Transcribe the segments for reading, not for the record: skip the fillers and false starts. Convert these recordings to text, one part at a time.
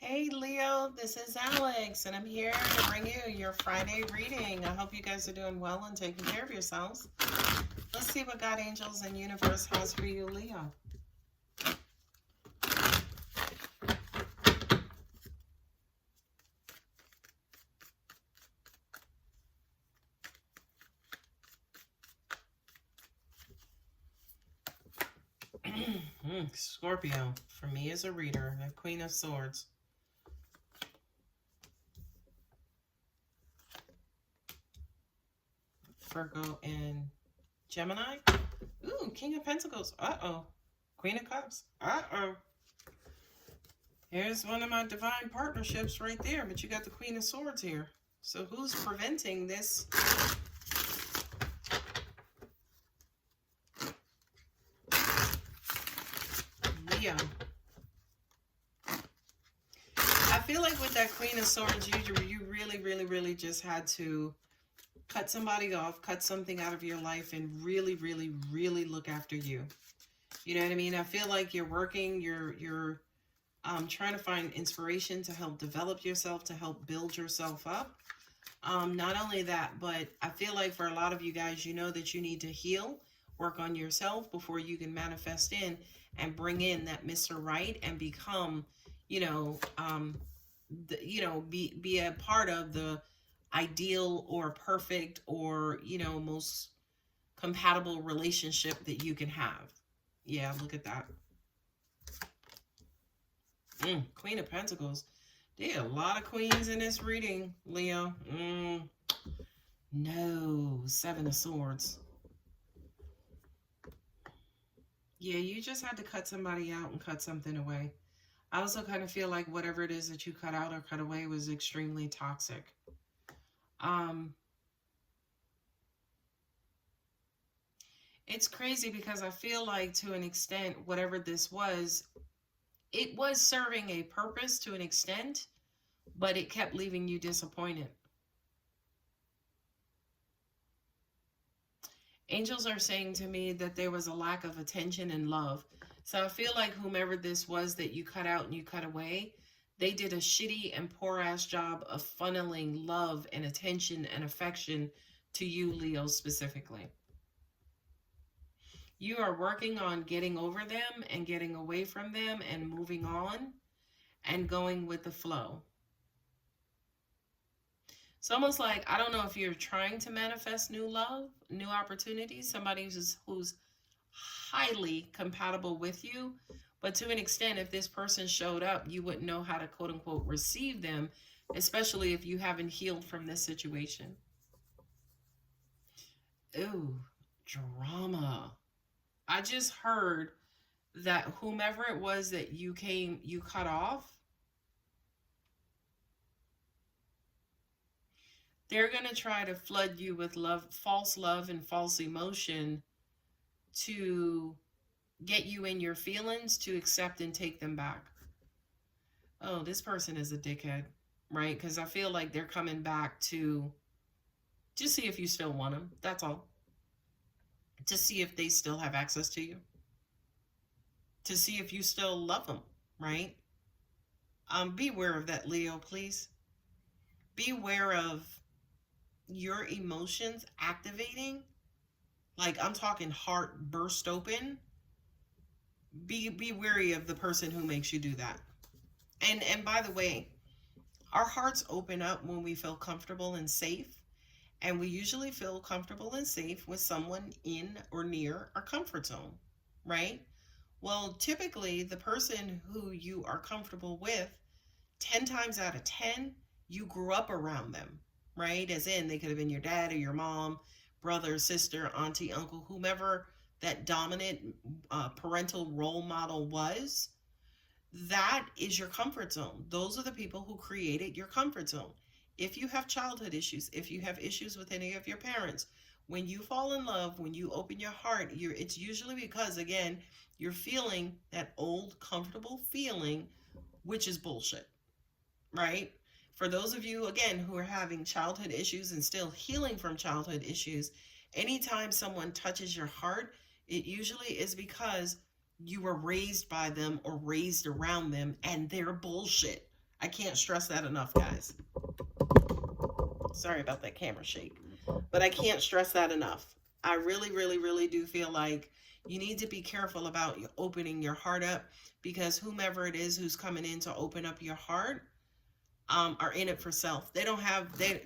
Hey Leo, this is Alex, and I'm here to bring you your Friday reading. I hope you guys are doing well and taking care of yourselves. Let's see what God, angels, and universe has for you, Leo. Scorpio, for me as a reader, the Queen of Swords. Virgo and Gemini. Ooh, King of Pentacles. Uh-oh. Queen of Cups. Uh-oh. Here's one of my divine partnerships right there, but you got the Queen of Swords here. So who's preventing this? Leo. I feel like with that Queen of Swords, you really just had to cut somebody off, cut something out of your life, and really look after you. You know what I mean? I feel like you're working, you're trying to find inspiration to help develop yourself, to help build yourself up. Not only that, but I feel like for a lot of you guys, you know that you need to heal, work on yourself before you can manifest in and bring in that Mr. Right and become, be a part of the ideal or perfect or, most compatible relationship that you can have. Yeah, look at that. Queen of Pentacles. There are a lot of queens in this reading, Leo. No, Seven of Swords. Yeah, you just had to cut somebody out and cut something away. I also kind of feel like whatever it is that you cut out or cut away was extremely toxic. It's crazy because I feel like to an extent, whatever this was, it was serving a purpose to an extent, but it kept leaving you disappointed. Angels are saying to me that there was a lack of attention and love. So I feel like whomever this was that you cut out and you cut away, they did a shitty and poor ass job of funneling love and attention and affection to you, Leo, specifically. You are working on getting over them and getting away from them and moving on and going with the flow. It's almost like, I don't know if you're trying to manifest new love, new opportunities, somebody who's highly compatible with you, but to an extent, if this person showed up, you wouldn't know how to quote unquote receive them, especially if you haven't healed from this situation. Ooh, drama. I just heard that whomever it was that you cut off, they're going to try to flood you with false love and false emotion to get you in your feelings to accept and take them back. Oh, this person is a dickhead, right? Because I feel like they're coming back to just see if you still want them. That's all. To see if they still have access to you. To see if you still love them, right? Beware of that, Leo, please. Beware of your emotions activating. Like, I'm talking heart burst open. Be wary of the person who makes you do that. And by the way, our hearts open up when we feel comfortable and safe. And we usually feel comfortable and safe with someone in or near our comfort zone, right? Well, typically, the person who you are comfortable with, 10 times out of 10, you grew up around them, right? As in, they could have been your dad or your mom, brother, sister, auntie, uncle, whomever that dominant parental role model was. That is your comfort zone. Those are the people who created your comfort zone. If you have childhood issues, if you have issues with any of your parents, when you fall in love, when you open your heart, it's usually because, again, you're feeling that old, comfortable feeling, which is bullshit, right? For those of you, again, who are having childhood issues and still healing from childhood issues, anytime someone touches your heart, it usually is because you were raised by them or raised around them and they're bullshit. I can't stress that enough, guys. Sorry about that camera shake, but I can't stress that enough. I really, really, really do feel like you need to be careful about opening your heart up, because whomever it is who's coming in to open up your heart are in it for self. They don't have, they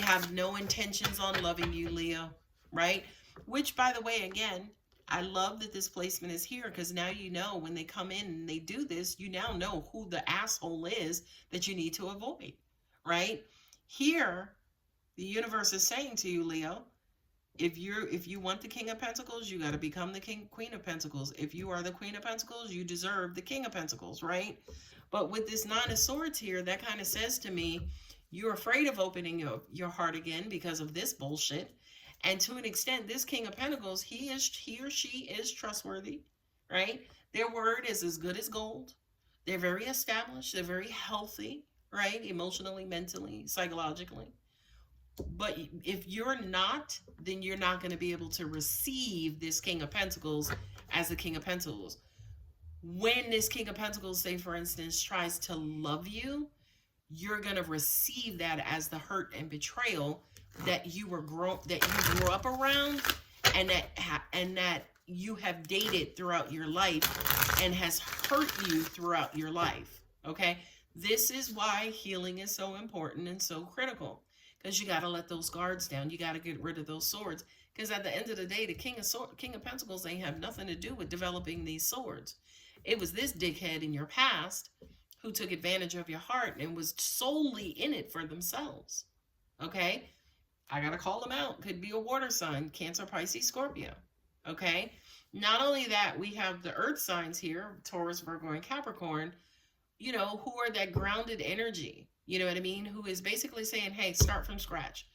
have no intentions on loving you, Leo, right? Which, by the way, again, I love that this placement is here, because now you know when they come in and they do this, you now know who the asshole is that you need to avoid, right? Here, the universe is saying to you, Leo, if you want the King of Pentacles, you got to become the Queen of Pentacles. If you are the Queen of Pentacles, you deserve the King of Pentacles, right? But with this Nine of Swords here, that kind of says to me, you're afraid of opening your heart again because of this bullshit. And to an extent, this King of Pentacles, he or she is trustworthy, right? Their word is as good as gold. They're very established. They're very healthy, right? Emotionally, mentally, psychologically. But if you're not, then you're not going to be able to receive this King of Pentacles as the King of Pentacles. When this King of Pentacles, say for instance, tries to love you, you're going to receive that as the hurt and betrayal that you grew up around, and that you have dated throughout your life and has hurt you throughout your life. Okay? This is why healing is so important and so critical, because you got to let those guards down. You got to get rid of those swords, because at the end of the day, the King of Pentacles ain't have nothing to do with developing these swords. It was this dickhead in your past who took advantage of your heart and was solely in it for themselves. Okay? I gotta call them out. Could be a water sign, Cancer, Pisces, Scorpio. Okay? Not only that, we have the earth signs here, Taurus, Virgo, and Capricorn, you know, who are that grounded energy. You know what I mean? Who is basically saying, hey, start from scratch.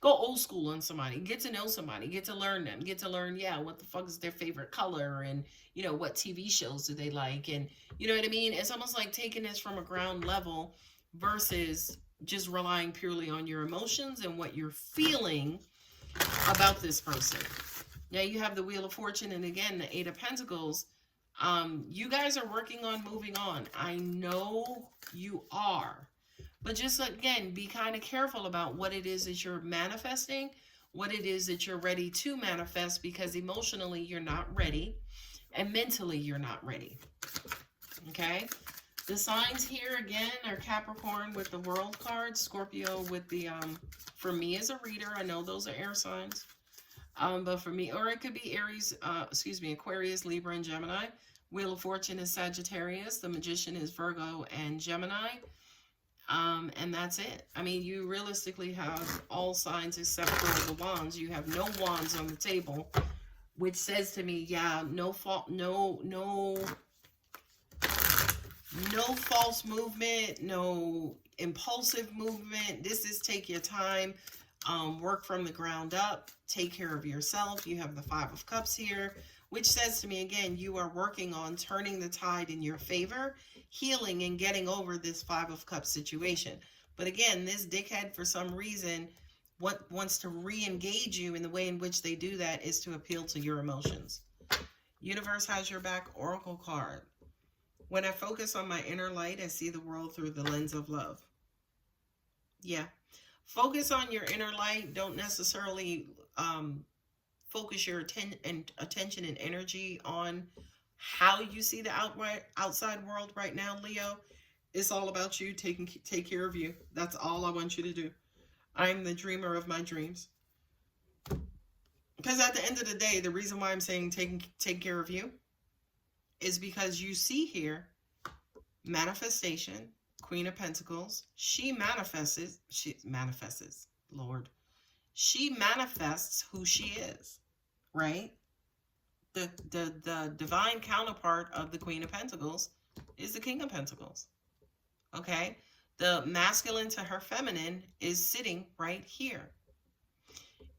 Go old school on somebody. Get to know somebody. Get to learn them. Get to learn, yeah, what the fuck is their favorite color, and, you know, what TV shows do they like, and, you know what I mean? It's almost like taking this from a ground level versus just relying purely on your emotions and what you're feeling about this person. Now you have the Wheel of Fortune, and again, the Eight of Pentacles. You guys are working on moving on. I know you are. But just, again, be kind of careful about what it is that you're manifesting, what it is that you're ready to manifest, because emotionally you're not ready and mentally you're not ready. Okay? The signs here, again, are Capricorn with the World card, Scorpio with the, for me as a reader, I know those are air signs. But for me, or it could be Aries, Aquarius, Libra, and Gemini. Wheel of Fortune is Sagittarius. The Magician is Virgo and Gemini. And that's it. I mean, you realistically have all signs except for the wands. You have no wands on the table, which says to me, yeah, no false movement, no impulsive movement. This is take your time, work from the ground up, take care of yourself. You have the Five of Cups here, which says to me, again, you are working on turning the tide in your favor, healing and getting over this Five of Cups situation. But again, this dickhead, for some reason, what wants to re-engage you, in the way in which they do that is to appeal to your emotions. Universe has your back, Oracle card. When I focus on my inner light, I see the world through the lens of love. Yeah. Focus on your inner light. Don't necessarily focus your attention and energy on how you see the outside world right now, Leo. It's all about you. Take care of you. That's all I want you to do. I'm the dreamer of my dreams. Because at the end of the day, the reason why I'm saying take care of you is because you see here manifestation, Queen of Pentacles. She manifests, Lord. She manifests who she is, right? The divine counterpart of the Queen of Pentacles is the King of Pentacles. Okay? The masculine to her feminine is sitting right here.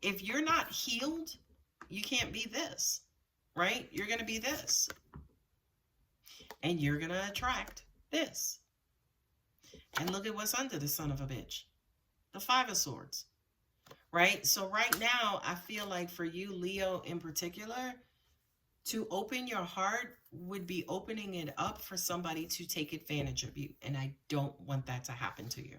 If you're not healed, you can't be this, right? You're going to be this. And you're going to attract this. And look at what's under the son of a bitch. The Five of Swords. Right? So right now, I feel like for you, Leo, in particular, to open your heart would be opening it up for somebody to take advantage of you. And I don't want that to happen to you.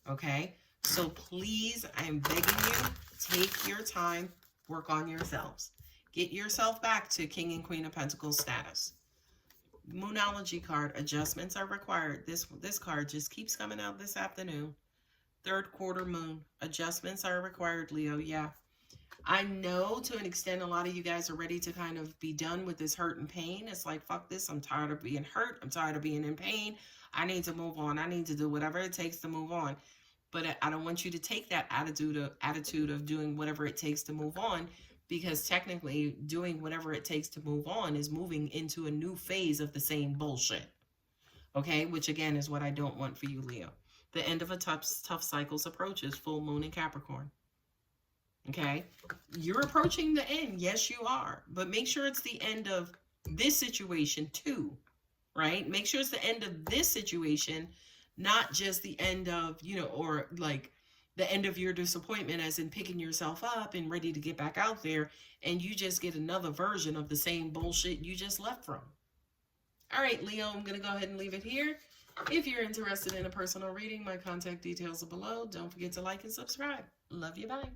Okay? So please, I am begging you, take your time, work on yourselves. Get yourself back to King and Queen of Pentacles status. Moonology card, adjustments are required. This card just keeps coming out this afternoon. Third quarter moon, adjustments are required, Leo. Yeah. I know to an extent a lot of you guys are ready to kind of be done with this hurt and pain. It's like, fuck this. I'm tired of being hurt. I'm tired of being in pain. I need to move on. I need to do whatever it takes to move on. But I don't want you to take that attitude of doing whatever it takes to move on, because technically doing whatever it takes to move on is moving into a new phase of the same bullshit. Okay, which again is what I don't want for you, Leo. The end of a tough cycle's approaches, full moon in Capricorn. Okay, you're approaching the end. Yes, you are. But make sure it's the end of this situation too, right? Make sure it's the end of this situation, not just the end of, you know, or like the end of your disappointment, as in picking yourself up and ready to get back out there, and you just get another version of the same bullshit you just left from. All right, Leo, I'm going to go ahead and leave it here. If you're interested in a personal reading, my contact details are below. Don't forget to like and subscribe. Love you. Bye.